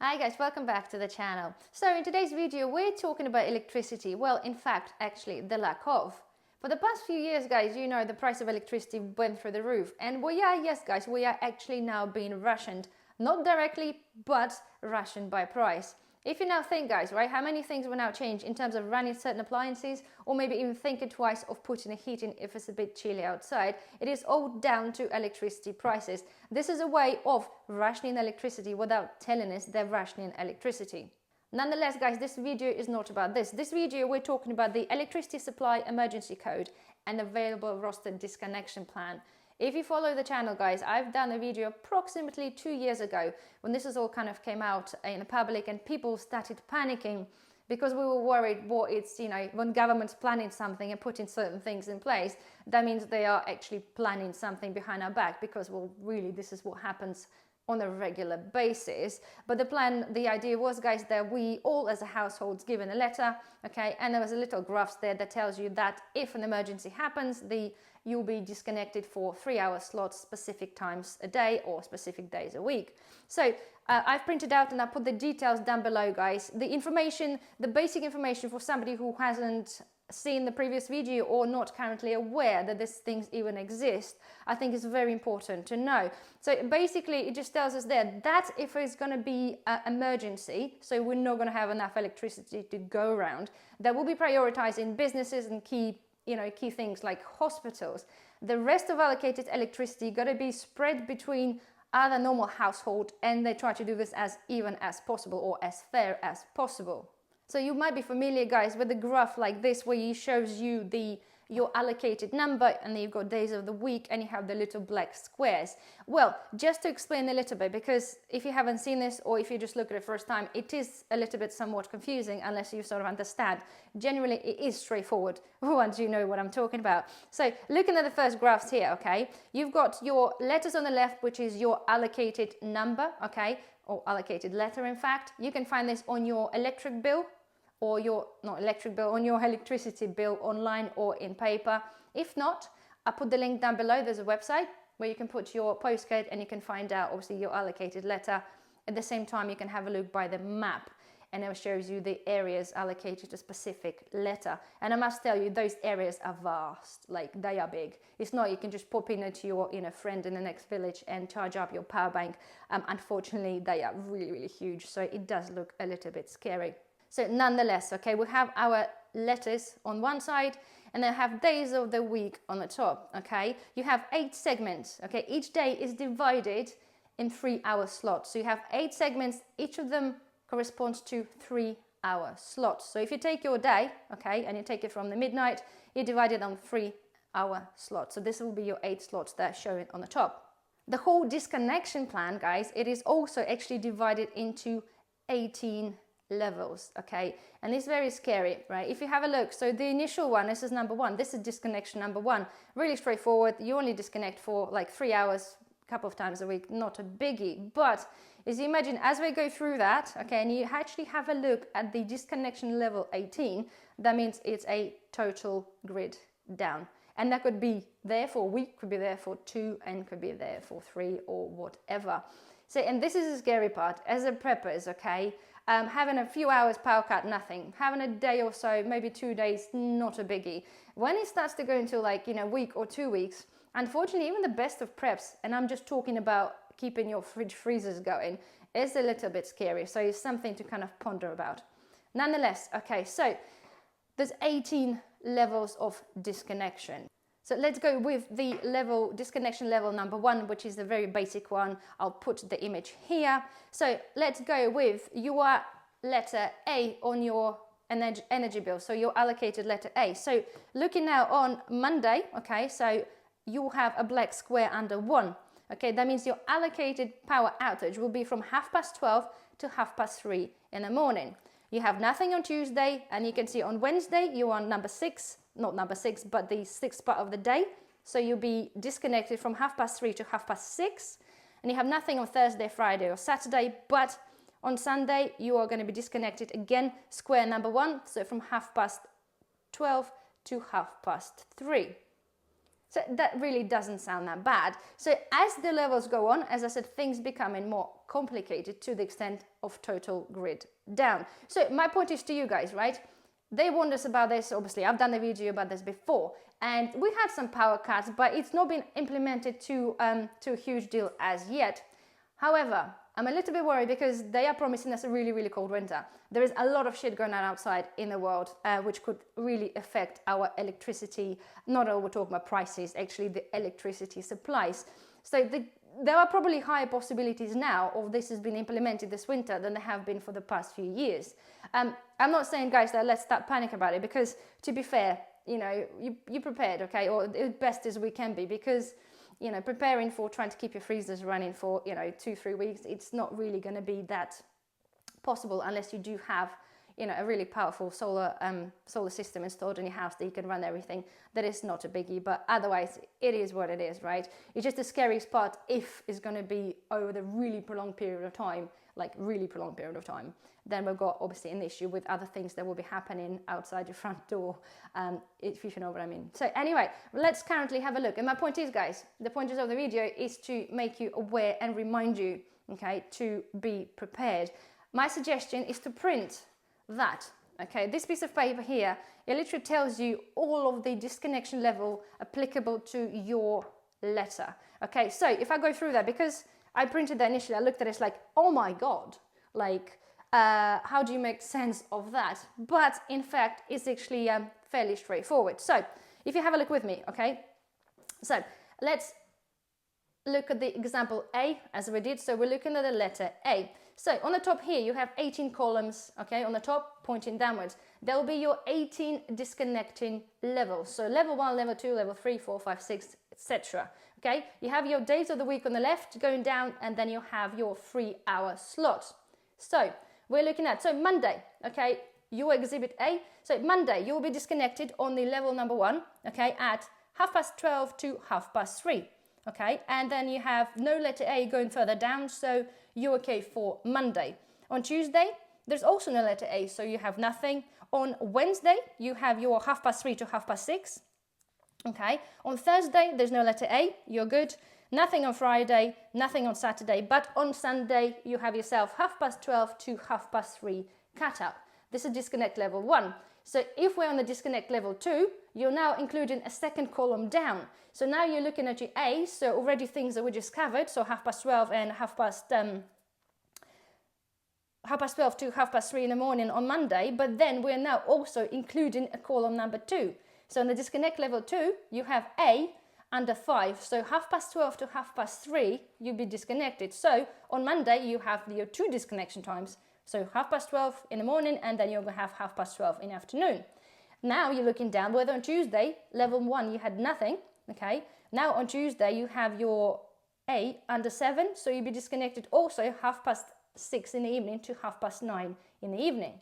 Hi guys, welcome back to the channel. So in today's video we're talking about electricity. Well, in fact, actually the lack of. For the past few years, guys, you know the price of electricity went through the roof, and we are actually now being rationed. Not directly, but rationed by price. If you now think, guys, right, how many things will now change in terms of running certain appliances, or maybe even thinking twice of putting a heat in if it's a bit chilly outside, it is all down to electricity prices. This is a way of rationing electricity without telling us they're rationing electricity. Nonetheless, guys, this video is not about this. This video, we're talking about the electricity supply emergency code and available roster disconnection plan. If you follow the channel, guys, I've done a video approximately 2 years ago when this is all kind of came out in the public and people started panicking because we were worried what it's, you know, when government's planning something and putting certain things in place, that means they are actually planning something behind our back because, well, really, this is what happens on a regular basis. But the idea was, guys, that we all as a household given a letter, okay, and there was a little graph there that tells you that if an emergency happens, you'll be disconnected for 3-hour slots, specific times a day or specific days a week. So I've printed out and I put the details down below, guys. The information, the basic information for somebody who hasn't seen the previous video or not currently aware that these things even exist, I think is very important to know. So basically it just tells us there that if it's going to be an emergency, so we're not going to have enough electricity to go around, that will be prioritized in businesses and key things like hospitals. The rest of allocated electricity got to be spread between other normal household, and they try to do this as even as possible or as fair as possible. So you might be familiar, guys, with a graph like this where it shows you your allocated number, and then you've got days of the week and you have the little black squares. Well, just to explain a little bit, because if you haven't seen this or if you just look at it first time, it is a little bit somewhat confusing unless you sort of understand. Generally, it is straightforward once you know what I'm talking about. So looking at the first graphs here, okay, you've got your letters on the left, which is your allocated number, okay, or allocated letter, in fact. You can find this on your electric bill, or on your electricity bill online or in paper. If not, I put the link down below. There's a website where you can put your postcode and you can find out obviously your allocated letter. At the same time, you can have a look by the map and it shows you the areas allocated to a specific letter. And I must tell you, those areas are vast, like they are big. It's not you can just pop in to your friend in the next village and charge up your power bank. Unfortunately, they are really, really huge. So it does look a little bit scary. So nonetheless, okay, we have our letters on one side and then have days of the week on the top, okay? You have 8 segments, okay? Each day is divided in 3-hour slots. So you have 8 segments, each of them corresponds to 3-hour slots. So if you take your day, okay, and you take it from the midnight, you divide it on 3-hour slots. So this will be your 8 slots that are shown on the top. The whole disconnection plan, guys, it is also actually divided into 18 levels, okay, and it's very scary, right? If you have a look, so the initial one, this is number 1, this is disconnection number 1, really straightforward. You only disconnect for like 3 hours a couple of times a week, not a biggie. But as you imagine, as we go through that, okay, and you actually have a look at the disconnection level 18, that means it's a total grid down, and that could be there for a week, could be there for 2, and could be there for 3 or whatever. So, and this is the scary part as a preppers, okay. Having a few hours power cut, nothing. Having a day or so, maybe 2 days, not a biggie. When it starts to go into like, a week or 2 weeks, unfortunately, even the best of preps, and I'm just talking about keeping your fridge freezers going, is a little bit scary. So it's something to kind of ponder about. Nonetheless, okay, so there's 18 levels of disconnection. So let's go with the disconnection level number 1, which is the very basic one. I'll put the image here. So let's go with your letter A on your energy bill. So your allocated letter A. So looking now on Monday, okay, so you have a black square under 1. Okay, that means your allocated power outage will be from 12:30 to 3:30 in the morning. You have nothing on Tuesday, and you can see on Wednesday you're on number 6. Not number 6, but the 6th part of the day. So you'll be disconnected from 3:30 to 6:30, and you have nothing on Thursday, Friday, or Saturday. But on Sunday, you are going to be disconnected again, square number 1, so from 12:30 to 3:30. So that really doesn't sound that bad. So as the levels go on, as I said, things becoming more complicated to the extent of total grid down. So my point is to you guys, right? They warned us about this. Obviously, I've done a video about this before, and we had some power cuts, but it's not been implemented to a huge deal as yet. However, I'm a little bit worried because they are promising us a really, really cold winter. There is a lot of shit going on outside in the world, which could really affect our electricity. Not all we're talking about prices, actually the electricity supplies. So there are probably higher possibilities now of this has been implemented this winter than there have been for the past few years. I'm not saying, guys, that let's start panic about it, because to be fair, you know, you prepared, okay, or as best as we can be, because you know, preparing for trying to keep your freezers running for, you know, 2-3 weeks, it's not really going to be that possible unless you do have, you know, a really powerful solar system installed in your house that you can run everything. That is not a biggie, but otherwise it is what it is, right? It's just the scariest part if it's going to be over the really prolonged period of time, like really prolonged period of time. Then we've got obviously an issue with other things that will be happening outside your front door, if you know what I mean. So anyway, let's currently have a look. And my point is, guys, the point of the video is to make you aware and remind you, okay, to be prepared. My suggestion is to print that, okay? This piece of paper here, it literally tells you all of the disconnection level applicable to your letter, okay? So if I go through that, because I printed that initially, I looked at it, it's like, oh my God, like, how do you make sense of that? But in fact, it's actually fairly straightforward. So if you have a look with me, okay? So let's look at the example A as we did. So we're looking at the letter A. So on the top here, you have 18 columns, okay? On the top, pointing downwards. There will be your 18 disconnecting levels. So level 1, level 2, level 3, 4, 5, 6, etc. Okay? You have your days of the week on the left going down, and then you have your 3-hour slot. So we're looking at, so Monday, okay, your exhibit A. So Monday, you'll be disconnected on the level number 1, okay, at 12:30 to 3:30, okay? And then you have no letter A going further down, so you're okay for Monday. On Tuesday, there's also no letter A, so you have nothing. On Wednesday, you have your 3:30 to 6:30, okay? On Thursday, there's no letter A, you're good. Nothing on Friday, nothing on Saturday, but on Sunday, you have yourself 12:30 to 3:30 cut out. This is disconnect level 1. So if we're on the disconnect level 2, you're now including a second column down. So now you're looking at your A, so already things that we just covered, so 12:30 and 12:30 to 3:30 in the morning on Monday, but then we're now also including a column number 2. So in the disconnect level 2, you have A under 5, so 12:30 to 3:30, you'll be disconnected. So on Monday, you have your 2 disconnection times. So 12:30 in the morning, and then you're going to have 12:30 in the afternoon. Now you're looking down, whether on Tuesday, level 1, you had nothing, okay? Now on Tuesday, you have your A under 7, so you'll be disconnected also 6:30 in the evening to 9:30 in the evening.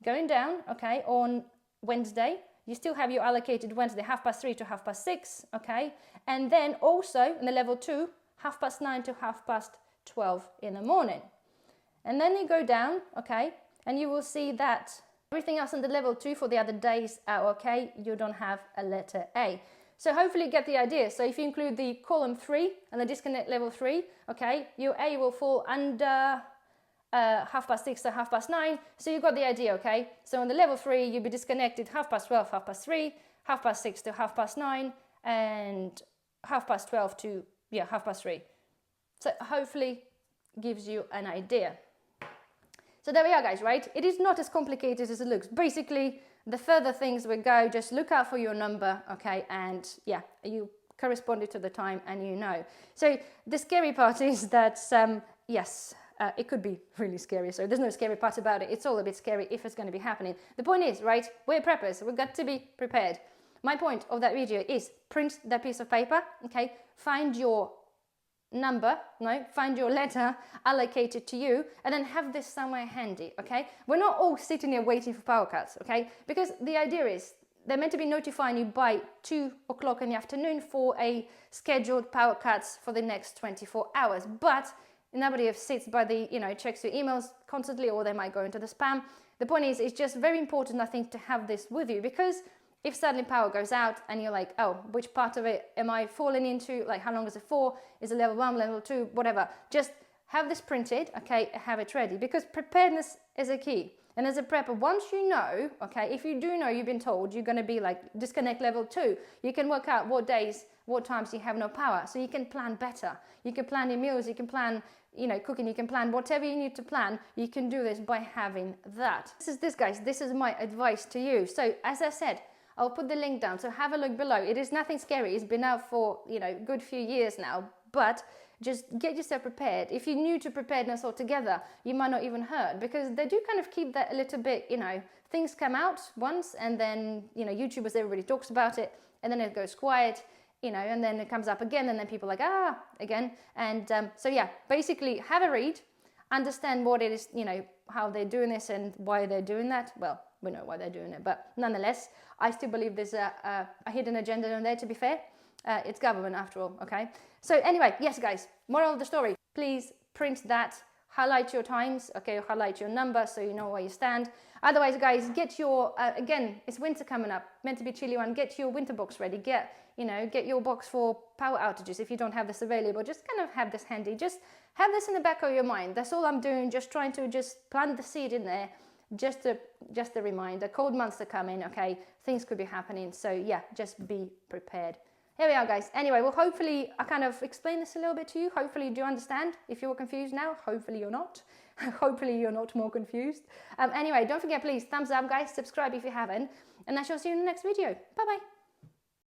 Going down, okay, on Wednesday, you still have your allocated Wednesday 3:30 to 6:30, okay? And then also in the level 2, 9:30 to 12:30 in the morning. And then you go down, okay, and you will see that everything else in the level 2 for the other days are okay. You don't have a letter A. So hopefully you get the idea. So if you include the column 3 and the disconnect level 3, okay, your A will fall under 6:30 to 9:30. So you got the idea, okay? So on the level 3, you'll be disconnected 12:30, 3:30, 6:30 to 9:30, and 12:30 to 3:30. So hopefully gives you an idea. So there we are, guys, right? It is not as complicated as it looks. Basically, the further things we go, just look out for your number, okay? And yeah, you corresponded to the time and you know. So the scary part is that, yes, it could be really scary. So there's no scary part about it. It's all a bit scary if it's going to be happening. The point is, right, we're preppers. We've got to be prepared. My point of that video is print that piece of paper, okay? Find your number, no, find your letter allocated to you, and then have this somewhere handy, okay? We're not all sitting here waiting for power cuts, okay? Because the idea is they're meant to be notifying you by 2 o'clock in the afternoon for a scheduled power cuts for the next 24 hours. But nobody sits by the, checks your emails constantly, or they might go into the spam. The point is, it's just very important, I think, to have this with you, because if suddenly power goes out and you're like, oh, which part of it am I falling into? Like, how long is it for? Is it level 1, level 2, whatever? Just have this printed, okay, have it ready, because preparedness is a key. And as a prepper, once you know, okay, if you do know, you've been told you're going to be like disconnect level 2, you can work out what days, what times you have no power. So you can plan better. You can plan your meals, you can plan, cooking, you can plan whatever you need to plan. You can do this by having that. Guys, this is my advice to you. So as I said, I'll put the link down. So have a look below. It is nothing scary. It's been out for, a good few years now, but just get yourself prepared. If you're new to preparedness altogether, you might not even heard, because they do kind of keep that a little bit, things come out once and then, YouTubers, everybody talks about it and then it goes quiet, and then it comes up again and then people are like, again. And so yeah, basically have a read, understand what it is, how they're doing this and why they're doing that. Well, we know why they're doing it, but nonetheless, I still believe there's a hidden agenda on there, to be fair. It's government after all, okay? So anyway, yes guys, moral of the story, please print that, highlight your times, okay, or highlight your number so you know where you stand. Otherwise guys, get your, again, it's winter coming up, meant to be chilly one, get your winter box ready, get your box for power outages. If you don't have this available, just kind of have this handy, just have this in the back of your mind. That's all I'm doing, just trying to just plant the seed in there, just a reminder. Cold months are coming, okay, things could be happening, so yeah, just be prepared. Here we are guys. Anyway, well, hopefully I kind of explained this a little bit to you. Hopefully you do understand. If you're confused now, hopefully you're not. Hopefully you're not more confused. Anyway, don't forget, please, thumbs up guys, subscribe if you haven't, and I shall see you in the next video. Bye bye.